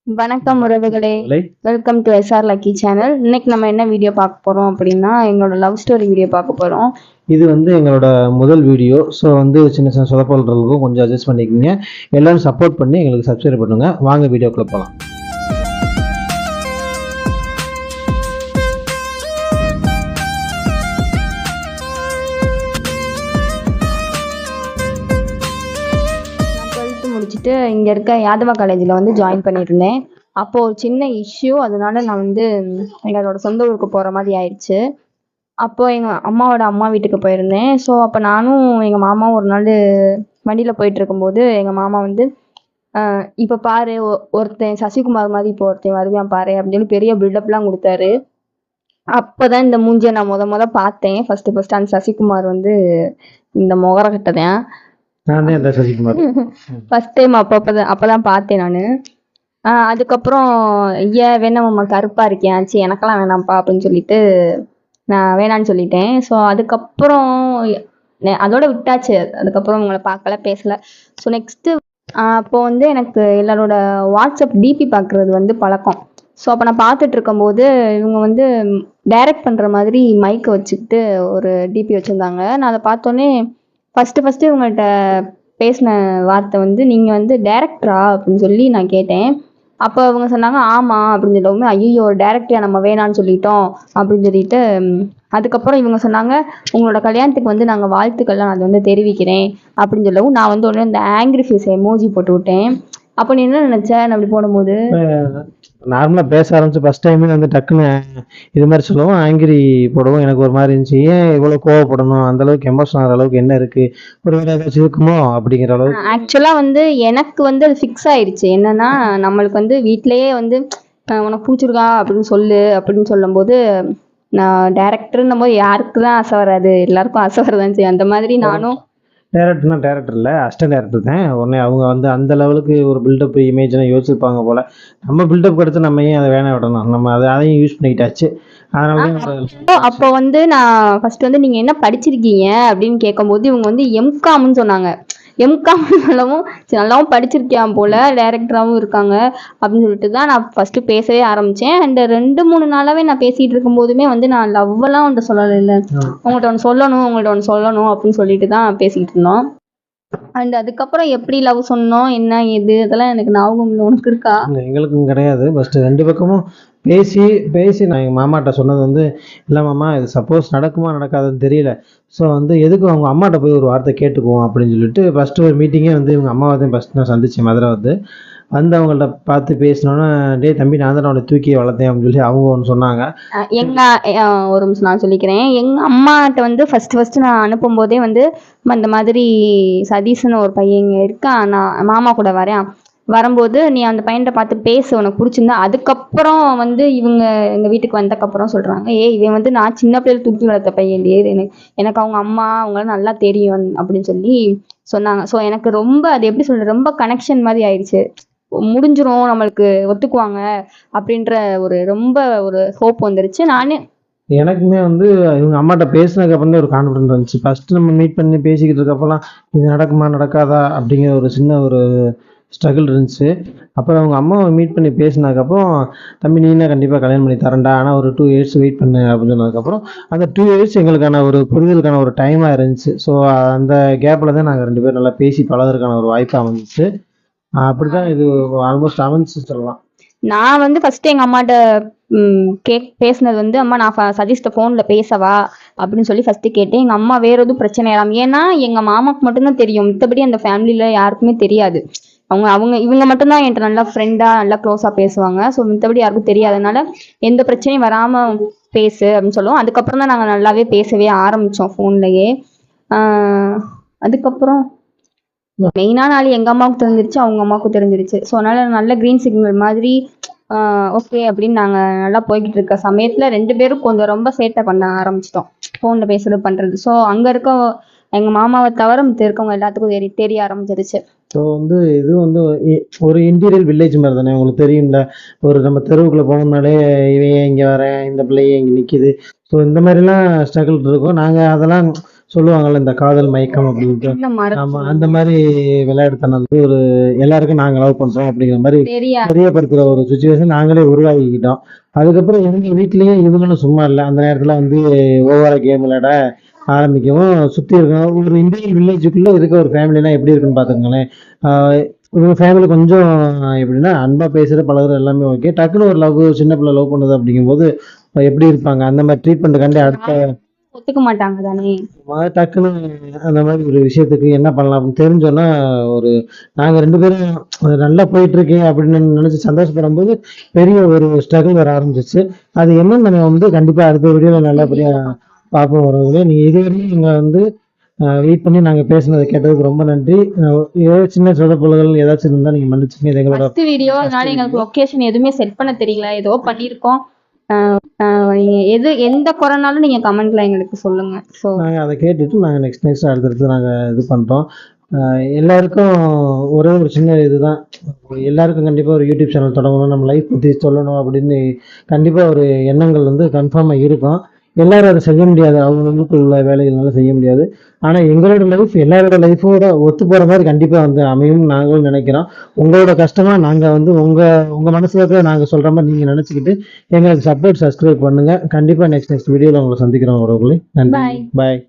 வணக்கம் உறவுகளே. விலை welcome to SR lucky channel. இன்னைக்கு நம்ம என்ன வீடியோ பார்க்க போறோம் அப்படின்னா, எங்களோட லவ் ஸ்டோரி வீடியோ பார்க்க போறோம். இது எங்களோட முதல் வீடியோ. ஸோ சின்ன சின்ன சொதப்பல்கள் இருக்கும், கொஞ்சம் அட்ஜஸ்ட் பண்ணிக்கோங்க. எல்லாரும் சப்போர்ட் பண்ணி எங்களுக்கு சப்ஸ்கிரைப் பண்ணுங்க. வாங்க வீடியோக்குள்ள போகலாம். நான் 12th முடிச்சுட்டு இங்க இருக்க யாதவா காலேஜில் வந்து ஜாயின் பண்ணியிருந்தேன். அப்போ ஒரு சின்ன இஷ்யூ, அதனால நான் வந்து எங்களோட சொந்த ஊருக்கு போற மாதிரி ஆயிடுச்சு. அப்போ எங்க அம்மாவோட அம்மா வீட்டுக்கு போயிருந்தேன். ஸோ அப்போ நானும் எங்க மாமாவும் ஒரு நாள் வண்டியில போயிட்டு இருக்கும்போது எங்க மாமா வந்து இப்போ பாரு ஒருத்தன் சசிகுமார் மாதிரி இப்போ ஒருத்தன் வருவான் பாரு அப்படின்னு சொல்லி பெரிய பில்டப்லாம் கொடுத்தாரு. அப்பதான் இந்த மூஞ்சியை நான் முத பார்த்தேன். ஃபர்ஸ்ட் அந்த சசிகுமார் வந்து இந்த முகரக்கட்டை தான். நான் தான் இந்த சசிகுமார். ஃபர்ஸ்ட் டைம் அப்பதான் பார்த்தேன் நான். அதுக்கப்புறம் ஐயா வேணாம்மா கருப்பா இருக்கேன், சரி எனக்கெல்லாம் வேணாம்ப்பா அப்படின்னு சொல்லிட்டு நான் வேணான்னு சொல்லிட்டேன். ஸோ அதுக்கப்புறம் அதோட விட்டாச்சு. அதுக்கப்புறம் உங்களை பார்க்கல, பேசல. ஸோ நெக்ஸ்ட்டு அப்போ வந்து எனக்கு எல்லாரோட வாட்ஸ்அப் டிபி பார்க்குறது வந்து பழக்கம். ஸோ அப்போ நான் பார்த்துட்டு இருக்கும்போது இவங்க வந்து டைரக்ட் பண்ணுற மாதிரி மைக்கை வச்சுக்கிட்டு ஒரு டிபி வச்சுருந்தாங்க. நான் அதை பார்த்தோன்னே ஃபஸ்ட்டு இவங்கள்ட்ட பேசின வார்த்தை வந்து, நீங்கள் வந்து டைரக்டரா அப்படின்னு சொல்லி நான் கேட்டேன். அப்போ அவங்க சொன்னாங்க ஆமாம் அப்படின்னு சொல்லவும், ஐயோ ஒரு டைரக்டரை நம்ம வேணான்னு சொல்லிட்டோம் அப்படின்னு சொல்லிட்டு அதுக்கப்புறம் இவங்க சொன்னாங்க, உங்களோட கல்யாணத்துக்கு வந்து நாங்கள் வாழ்த்துக்கள்லாம் நான் அதை வந்து தெரிவிக்கிறேன் அப்படின்னு சொல்லவும், நான் வந்து உடனே இந்த ஆங்கிரி ஃபேஸ் எமோஜி போட்டு விட்டேன். அப்போ நீ என்ன நினச்ச நான் அப்படி போடும்போது? நார்மலாக பேச ஆரம்பிச்சு ஃபஸ்ட் டைமே டக்குன்னு இது மாதிரி சொல்லவும் ஆங்கிரி போடவும் எனக்கு ஒரு மாதிரி இருந்துச்சு. ஏன் இவ்வளோ கோவப்படணும், அந்த அளவுக்கு எமோஷன் ஆகிற அளவுக்கு என்ன இருக்கு, ஒரு வேலை ஏதாச்சும் இருக்குமோ அப்படிங்கிற அளவுக்கு. ஆக்சுவலாக வந்து எனக்கு வந்து அது ஃபிக்ஸ் ஆயிடுச்சு. என்னன்னா நம்மளுக்கு வந்து வீட்டிலேயே வந்து உனக்கு பிடிச்சிருக்கா அப்படின்னு சொல்லு அப்படின்னு சொல்லும்போது, நான் டேரக்டர்ன்னும் போது யாருக்கு தான் ஆசை வராது, எல்லாருக்கும் ஆசை வரதான் செய்யும். அந்த மாதிரி நானும் டேரக்டர்னா டேரக்டர் இல்லை, அசிஸ்டன்ட் டேரக்டர் தான். உடனே அவங்க அந்த லெவலுக்கு ஒரு பில்டப் இமேஜ்லாம் யோசிச்சிருப்பாங்க போல். நம்ம பில்டப் எடுத்து நம்ம ஏன் அதை வேணாம் விடணும், நம்ம அதையும் யூஸ் பண்ணிக்கிட்டாச்சு. அப்போ வந்து நான் ஃபர்ஸ்ட் வந்து நீங்க என்ன படிச்சிருக்கீங்க அப்படின்னு கேட்கும்போது இவங்க வந்து எம்காம்னு சொன்னாங்க. எம்காம் சொல்லவும் நல்லாவும் படிச்சிருக்கியான் போல, டைரக்டராகவும் இருக்காங்க அப்படின்னு சொல்லிட்டு தான் நான் ஃபர்ஸ்ட் பேசவே ஆரம்பிச்சேன். அண்ட் 2-3 நாளாவே நான் பேசிட்டு இருக்கும் போதுமே வந்து நான் லவ்வெல்லாம் வந்து சொல்லலை, இல்லை உங்கள்கிட்ட ஒன்று சொல்லணும் அப்படின்னு சொல்லிட்டு தான் பேசிக்கிட்டு இருந்தோம். அண்ட் அதுக்கப்புறம் எப்படி லவ் சொன்னோம் என்ன ஏது அதெல்லாம் எனக்கு ஞாபகம் இல்லை. உனக்கு இருக்கா? எங்களுக்கும் கிடையாது. ஃபஸ்ட்டு 2 பக்கமும் பேசி பேசி நான் எங்கள் மாமாட்ட சொன்னது இல்லை மாமா, இது சப்போஸ் நடக்குமா நடக்காதுன்னு தெரியல. ஸோ எதுக்கு அவங்க அம்மாட்ட போய் ஒரு வார்த்தை கேட்டுக்குவோம் அப்படின்னு சொல்லிட்டு ஃபஸ்ட்டு ஒரு மீட்டிங்கே இவங்க அம்மாவை தான் ஃபஸ்ட் நான் சந்தித்தேன் மதுரை அவங்கள்ட்ட பார்த்து பேசினோன்னே, டே தம்பி நான் தான் அவனை தூக்கி வளர்த்தேன் அப்படின்னு சொல்லி அவங்க ஒன்று சொன்னாங்க. ஒரு நிமிஷம் நான் சொல்லிக்கிறேன். எங்கள் அம்மாட்ட வந்து ஃபஸ்ட்டு நான் அனுப்பும் போதே வந்து இந்த மாதிரி சதீஷ்னு ஒரு பையன் இங்கே இருக்கான், நான் மாமா கூட வரேன், வரும்போது நீ அந்த பையன்கிட்ட பார்த்து பேசு உனக்கு பிடிச்சிருந்தா. அதுக்கப்புறம் வந்து இவங்க எங்கள் வீட்டுக்கு வந்தக்கப்புறம் சொல்கிறாங்க, இவன் வந்து நான் சின்ன பிள்ளையில தூக்கி வளர்த்த பையன், எனக்கு அவங்க அம்மா அவங்களாம் நல்லா தெரியும் அப்படின்னு சொல்லி சொன்னாங்க. ஸோ எனக்கு ரொம்ப அது எப்படி சொல்கிறது, ரொம்ப கனெக்ஷன் மாதிரி ஆயிடுச்சு. முடிஞ்சிரும், நம்மளுக்கு ஒத்துக்குவாங்க அப்படின்ற ரொம்ப ஒரு ஹோப் வந்துருச்சு. நானே எனக்குமே இவங்க அம்மாட்ட பேசினதுக்கு அப்புறம் தான் ஒரு கான்ஃபிடென்ட் வந்துச்சு. ஃபஸ்ட்டு நம்ம மீட் பண்ணி பேசிக்கிட்டு இருக்கப்போலாம் இது நடக்குமா நடக்காதா அப்படிங்கிற ஒரு சின்ன ஒரு ஸ்ட்ரகிள் இருந்துச்சு. அப்புறம் அவங்க அம்மாவை மீட் பண்ணி பேசினதுக்கப்புறம், தம்பி நீனா கண்டிப்பாக கல்யாணம் பண்ணி தரேன்டா, ஆனால் ஒரு 2 இயர்ஸ் வெயிட் பண்ணு அப்படின்னு சொன்னதுக்கப்புறம் அந்த 2 இயர்ஸ் எங்களுக்கான ஒரு புரிதலுக்கான ஒரு டைமாக இருந்துச்சு. ஸோ அந்த கேப்பில் தான் நாங்கள் 2 பேரும் நல்லா பேசி பழகிறதுக்கான ஒரு வாய்ப்பாக அமைஞ்சிச்சு. அப்படிதான் இது ஆல்மோஸ்ட் அமைஞ்சு சொல்லலாம். நான் வந்து ஃபர்ஸ்ட் எங்க அம்மாட்ட பேசினது வந்து, அம்மா நான் சதீஷ்ட ஃபோனில் பேசவா அப்படின்னு சொல்லி ஃபர்ஸ்ட் கேட்டேன். எங்கள் அம்மா வேற எதுவும் பிரச்சனை ஆகலாம், ஏன்னா எங்கள் மாமாவுக்கு மட்டும்தான் தெரியும், மற்றபடி அந்த ஃபேமிலியில் யாருக்குமே தெரியாது. இவங்க மட்டும்தான் என்கிட்ட நல்லா ஃப்ரெண்டாக நல்லா க்ளோஸாக பேசுவாங்க. ஸோ மற்றபடி யாருக்கும் தெரியாதனால எந்த பிரச்சனையும் வராமல் பேசு அப்படின்னு சொல்லுவோம். அதுக்கப்புறம் தான் நாங்கள் நல்லாவே பேசவே ஆரம்பித்தோம் ஃபோன்லேயே. அதுக்கப்புறம் மெயினான ஆள் எங்கள் அம்மாவுக்கு தெரிஞ்சிருச்சு, அவங்க அம்மாவுக்கும் தெரிஞ்சிருச்சு. ஸோ அதனால் நல்ல க்ரீன் சிக்னல் மாதிரி ஓகே அப்படின்னு நாங்கள் நல்லா போய்கிட்டு இருக்க சமயத்தில் 2 பேரும் கொஞ்சம் ரொம்ப சேட்டை பண்ண ஆரம்பிச்சிட்டோம், ஃபோனில் பேசுறது பண்ணுறது. ஸோ அங்கே இருக்க எங்கள் மாமாவை தவிர மித்த இருக்கவங்க எல்லாத்துக்கும் தெரிய ஆரம்பிச்சிருச்சு. ஸோ இது ஒரு இன்டீரியல் வில்லேஜ் மாதிரி தானே, உங்களுக்கு தெரியும்ல. ஒரு நம்ம தெருவுக்குள்ளே போனோம்னாலே இவன் இங்கே வரேன், இந்த பிள்ளைய இங்கே நிற்கிது. ஸோ இந்த மாதிரிலாம் ஸ்ட்ரகிள் இருக்கும். நாங்கள் அதெல்லாம் சொல்லுவாங்கல்ல இந்த காதல் மயக்கம் அப்படின்ட்டு. இல்ல ஆமா, மறக்க அந்த மாதிரி விளையாட்டுத்தனம் வந்து ஒரு எல்லாருக்கும் நாங்க லவ் பண்றோம் அப்படிங்கிற மாதிரி தெரியா தெரியப்படுத்துற ஒரு சுச்சுவேஷன் நாங்களே உருவாக்கிக்கிட்டோம். அதுக்கப்புறம் எங்க வீட்லயும் இவங்களும் சும்மா இல்லை, அந்த நேரத்துல வந்து ஓவரா கேம் விளையாட ஆரம்பிக்கவும் சுத்தி இருக்கோம் ஒரு இந்தியன் வில்லேஜுக்குள்ள இருக்க ஒரு ஃபேமிலினா எப்படி இருக்குன்னு பாத்துக்கோங்களேன். ஆஹ் இவங்க ஃபேமிலி கொஞ்சம் எப்படின்னா அன்பா பேசுற பழகுற எல்லாமே ஓகே, டக்குன்னு ஒரு லவ் சின்ன பிள்ளை லவ் பண்ணுது அப்படிங்கும்போது எப்படி இருப்பாங்க அந்த மாதிரி ட்ரீட்மெண்ட் கண்டி அடுத்த ஒத்துக்க மாட்டாங்க தானே. டக்குன்னு அந்த மாதிரி ஒரு விஷயத்துக்கு என்ன பண்ணலாம் அப்படின்னு தெரிஞ்சோன்னா ஒரு நாங்க 2 பேரும் அது நல்லா போயிட்டு இருக்கேன் அப்படின்னு நினைச்சு சந்தோஷப்படும்போது பெரிய ஒரு ஸ்ட்ரகிள் வர ஆரம்பிச்சிச்சு. அது என்னன்னு நம்ம வந்து கண்டிப்பா அடுத்த வீடியோல நல்லபடியா பார்ப்போம் வரவங்களே. நீங்க இதுவரையும் நீங்க வந்து வெயிட் பண்ணி நாங்க பேசுனதை கேட்டதுக்கு ரொம்ப நன்றி. ஏதாவது சின்ன சொதப்பல்கள் ஏதாச்சும் இருந்தா நீங்க மன்னிச்சுங்க. இது எங்களோட ஃபர்ஸ்ட் வீடியோ, அதனால எங்களுக்கு லொகேஷன் எதுவுமே செட் பண்ண தெரியல, ஏதோ பண்ணியிருக்கோம். நீங்க எந்த குறைனாலும் நீங்க கமெண்ட்ல எங்களுக்கு சொல்லுங்க. ஸோ நாங்க அதை கேட்டுட்டு நாங்க நெக்ஸ்ட் அடுத்தடுத்து நாங்க இது பண்றோம். எல்லாருக்கும் ஒரே ஒரு சின்ன இதுதான், எல்லாருக்கும் கண்டிப்பா ஒரு யூடியூப் சேனல் தொடங்கணும், நம்ம லைஃப் பத்தி சொல்லணும் அப்படின்னு கண்டிப்பா ஒரு எண்ணங்கள் வந்து கன்ஃபார்மா இருக்கும். எல்லாரும் அதை செய்ய முடியாது, அவங்களுக்கு உள்ள வேலைகள்னால செய்ய முடியாது. ஆனா எங்களோட லைஃப் எல்லாரோட லைஃபோட ஒத்து போற மாதிரி கண்டிப்பா வந்து அமையும் நாங்களும் நினைக்கிறோம். உங்களோட கஷ்டமா நாங்க வந்து உங்க உங்க மனசுல இருக்கிற நாங்க சொல்ற மாதிரி நீங்க நினைச்சுக்கிட்டு எங்களுக்கு சப்ஸ்கிரைப் பண்ணுங்க. கண்டிப்பா நெக்ஸ்ட் வீடியோல உங்களை சந்திக்கிறோம் உறவுகளே. நன்றி. Bye. பாய்.